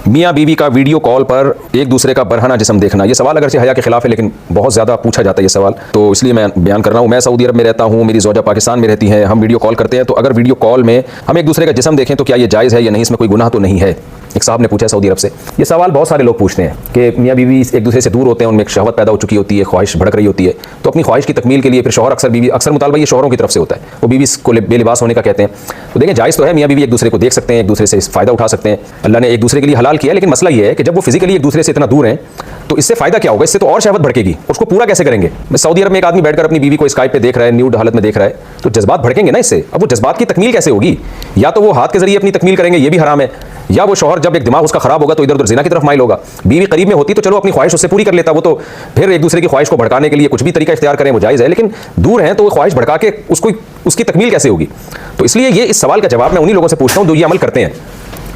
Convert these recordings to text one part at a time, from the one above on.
میاں بیوی کا ویڈیو کال پر ایک دوسرے کا برہنہ جسم دیکھنا، یہ سوال اگرچہ حیا کے خلاف ہے لیکن بہت زیادہ پوچھا جاتا ہے یہ سوال، تو اس لیے میں بیان کر رہا ہوں۔ میں سعودی عرب میں رہتا ہوں، میری زوجہ پاکستان میں رہتی ہیں، ہم ویڈیو کال کرتے ہیں، تو اگر ویڈیو کال میں ہم ایک دوسرے کا جسم دیکھیں تو کیا یہ جائز ہے یا نہیں، اس میں کوئی گناہ تو نہیں ہے؟ ایک صاحب نے پوچھا سعودی عرب سے یہ سوال، بہت سارے لوگ پوچھتے ہیں کہ میاں بیوی ایک دوسرے سے دور ہوتے ہیں، ان میں ایک شہوت پیدا ہو چکی ہوتی ہے، خواہش بھڑک رہی ہوتی ہے، تو اپنی خواہش کی تکمیل کے لیے پھر شوہر اکثر مطالبہ یہ شوہروں کی طرف سے ہوتا ہے، وہ بیوی کو بے لباس ہونے کا کہتے ہیں۔ تو دیکھیں جائز تو ہے، میاں بیوی ایک دوسرے کو دیکھ سکتے ہیں، ایک دوسرے سے فائدہ اٹھا سکتے ہیں، اللہ نے ایک دوسرے کے لیے حلال کیا ہے، لیکن مسئلہ یہ ہے کہ جب وہ فزیکلی ایک دوسرے سے اتنا دور ہیں تو اس سے فائدہ کیا ہوگا؟ اس سے تو اور شہوت بھڑکے گی، اس کو پورا کیسے کریں گے؟ سعودی عرب میں ایک آدمی بیٹھ کر اپنی بیوی کو اسکائپ پہ دیکھ رہا ہے، نیوڈ حالت میں دیکھ رہا ہے، تو جذبات بھڑکیں گے نا اس سے۔ اب وہ جذبات کی تکمیل کیسے ہوگی؟ یا تو وہ ہاتھ کے ذریعے اپنی تکمیل کریں گے، یہ بھی حرام ہے، یا وہ شوہر جب ایک دماغ اس کا خراب ہوگا تو ادھر ادھر زنا کی طرف مائل ہوگا۔ بیوی قریب میں ہوتی تو چلو اپنی خواہش اس سے پوری کر لیتا، وہ تو پھر ایک دوسرے کی خواہش کو بھڑکانے کے لیے کچھ بھی طریقہ اختیار کریں وہ جائز ہے، لیکن دور ہیں تو وہ خواہش بھڑکا کے اس کی تکمیل کیسے ہوگی؟ تو اس لیے یہ اس سوال کا جواب میں انہی لوگوں سے پوچھتا ہوں جو یہ عمل کرتے ہیں۔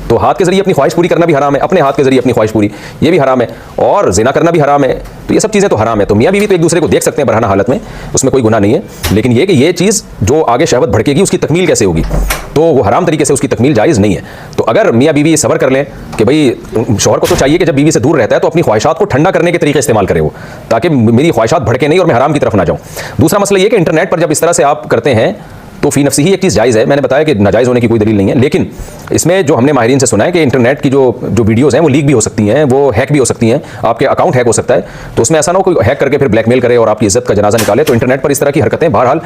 تو ہاتھ کے ذریعے اپنی خواہش پوری کرنا بھی حرام ہے، اپنے ہاتھ کے ذریعے اپنی خواہش پوری یہ بھی حرام ہے، اور زنا کرنا بھی حرام ہے، تو یہ سب چیزیں تو حرام ہے۔ تو میاں بیوی تو ایک دوسرے کو دیکھ سکتے ہیں برہنہ حالت میں، اس میں کوئی گناہ نہیں ہے، لیکن یہ کہ یہ چیز جو آگے شہوت بھڑکے گی اس کی تکمیل کیسے ہوگی؟ تو وہ حرام طریقے سے اس کی تکمیل جائز نہیں ہے۔ تو اگر میاں بیوی صبر کر لیں کہ بھئی شوہر کو تو چاہیے کہ جب بیوی سے دور رہتا ہے تو اپنی خواہشات کو ٹھنڈا کرنے کے طریقے استعمال کرے وہ، تاکہ میری خواہشات بھڑکے نہیں اور میں حرام کی طرف نہ جاؤں۔ دوسرا مسئلہ یہ کہ انٹرنیٹ پر جب اس طرح سے آپ کرتے ہیں تو فی نفسی ہی ایک چیز جائز ہے، میں نے بتایا کہ ناجائز ہونے کی کوئی دلیل نہیں ہے، لیکن اس میں جو ہم نے ماہرین سے سنا ہے کہ انٹرنیٹ کی جو ویڈیوز ہیں وہ لیک بھی ہو سکتی ہیں، وہ ہیک بھی ہو سکتی ہیں، آپ کے اکاؤنٹ ہیک ہو سکتا ہے، تو اس میں ایسا نہ ہو کوئی ہیک کر کے پھر بلیک میل کرے اور آپ کی عزت کا جنازہ نکالے۔ تو انٹرنیٹ پر اس طرح کی حرکتیں بہرحال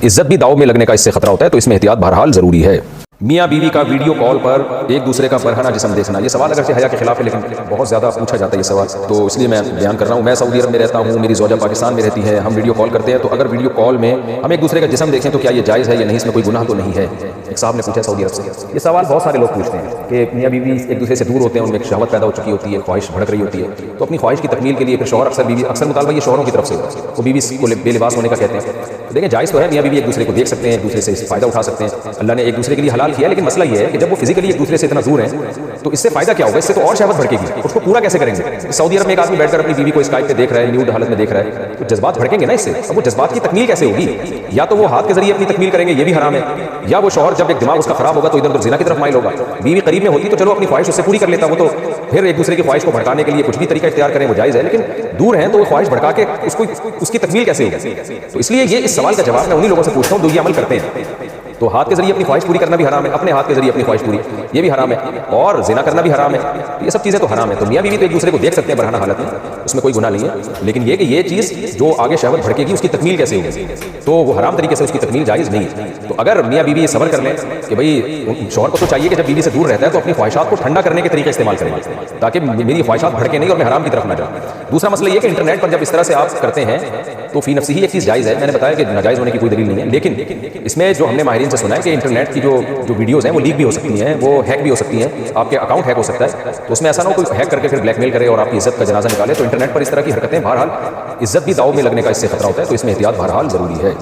عزت بھی داؤ میں لگنے کا اس سے خطرہ ہوتا ہے، تو اس میں احتیاط بہرحال ضروری ہے۔ میاں بیوی کا ویڈیو کال پر ایک دوسرے کا برہنہ جسم دیکھنا، یہ سوال اگرچہ حیا کے خلاف ہے لیکن بہت زیادہ پوچھا جاتا ہے یہ سوال، تو اس لیے میں بیان کر رہا ہوں۔ میں سعودی عرب میں رہتا ہوں، میری زوجہ پاکستان میں رہتی ہے، ہم ویڈیو کال کرتے ہیں، تو اگر ویڈیو کال میں ہم ایک دوسرے کا جسم دیکھیں تو کیا یہ جائز ہے یا نہیں، اس میں کوئی گناہ تو نہیں ہے؟ ایک صاحب نے پوچھا سعودی عرب سے یہ سوال، بہت سارے لوگ پوچھتے ہیں کہ میاں بیوی ایک دوسرے سے دور ہوتے ہیں، ان میں ایک شہوت پیدا ہو چکی ہوتی ہے، خواہش بھڑک رہی ہوتی ہے، تو اپنی خواہش کی تکمیل کے لیے پھر شوہر اکثر مطالبہ یہ شوہروں کی طرف سے وہ بیوی کو بے لباس ہونے کا کہتے ہیں۔ دیکھیں جائز تو ہے، میاں بیوی ایک دوسرے کو دیکھ سکتے ہیں، ایک دوسرے سے فائدہ اٹھا سکتے ہیں، اللہ نے ایک دوسرے کے لیے حلال کیا ہے، لیکن مسئلہ یہ ہے کہ جب وہ فزیکلی ایک دوسرے سے اتنا دور ہیں تو اس سے فائدہ کیا ہوگا؟ اس سے تو اور شہوت بھڑکے گی، اس کو پورا کیسے کریں گے؟ سعودی عرب میں ایک آدمی بیٹھ کر اپنی بیوی کو اسکائپ پہ دیکھ رہا ہے، نیوڈ حالت میں دیکھ رہا ہے، تو جذبات بھڑکیں گے نا اس سے۔ اب وہ جذبات کی تکمیل کیسے ہوگی؟ یا تو وہ ہاتھ کے ذریعے اپنی تکمیل کریں گے، یہ بھی حرام ہے، یا وہ شوہر جب ایک دماغ اس کا خراب ہوگا تو ادھر ادھر زنا کی طرف مائل ہوگا۔ بیوی قریب میں ہوتی تو چلو اپنی خواہش اس سے پوری کر لیتا، وہ تو پھر ایک دوسرے کی خواہش کو بھڑکانے کے لیے کچھ بھی طریقہ اختیار کریں وہ جائز ہے، لیکن دور ہیں تو وہ خواہش بھڑکا کے اس کی تکمیل کیسے ہوگی؟ تو اس لیے یہ اس سوال کا جواب میں انہی لوگوں سے پوچھتا ہوں جو یہ عمل کرتے ہیں۔ تو ہاتھ کے ذریعے اپنی خواہش پوری کرنا بھی حرام ہے، اپنے ہاتھ کے ذریعے اپنی خواہش پوری یہ بھی حرام ہے، اور زنا کرنا بھی حرام ہے، یہ سب چیزیں تو حرام ہے۔ تو میاں بیوی تو ایک دوسرے کو دیکھ سکتے ہیں برہنہ حالت میں، اس میں کوئی گناہ نہیں ہے، لیکن یہ کہ یہ چیز جو آگے شہوت بھڑکے گی اس کی تکمیل کیسے ہوگی؟ تو وہ حرام طریقے سے اس کی تکمیل جائز نہیں ہے۔ تو اگر میاں بیوی یہ صبر کر لیں کہ بھئی شوہر کو تو چاہیے کہ جب بیوی سے دور رہتا ہے تو اپنی خواہشات کو ٹھنڈا کرنے کے طریقے استعمال کریں تاکہ میری خواہشات بھڑکے نہیں اور میں حرام کی طرف نہ جاؤں۔ دوسرا مسئلہ یہ کہ انٹرنیٹ پر جب اس طرح سے آپ کرتے ہیں تو فی نفسی ہی ایک چیز جائز ہے، میں نے بتایا کہ ناجائز ہونے کی کوئی دلیل نہیں ہے، لیکن اس میں جو ہم نے ماہرین سے سنا ہے کہ انٹرنیٹ کی جو ویڈیوز ہیں وہ لیک بھی ہو سکتی ہیں، وہ ہیک بھی ہو سکتی ہیں، آپ کے اکاؤنٹ ہیک ہو سکتا ہے، تو اس میں ایسا نہ ہو کوئی ہیک کر کے پھر بلیک میل کرے اور آپ کی عزت کا جنازہ نکالے۔ تو انٹرنیٹ پر اس طرح کی حرکتیں بہرحال عزت بھی داؤ میں لگنے کا اس سے خطرہ ہوتا ہے، تو اس میں احتیاط بہرحال ضروری ہے۔